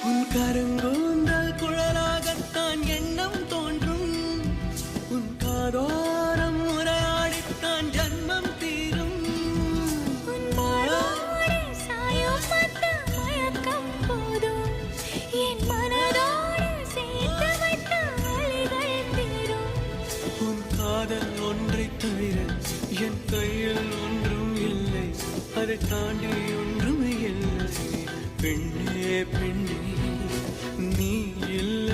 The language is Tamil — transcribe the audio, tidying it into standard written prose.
உன் கருங்கூந்தல் குழலாகத்தான் எண்ணம் தோன்றும். உன் காதோரம் உரையாடித்தான் ஜன்மம் தீரும். உன் காதல் ஒன்றை தவிர என் கையில் ஒன்றும் இல்லை, அதை தாண்டி ஒன்றும் இல்லை. பெண்ணே பெண்ணே நீ இல்லை.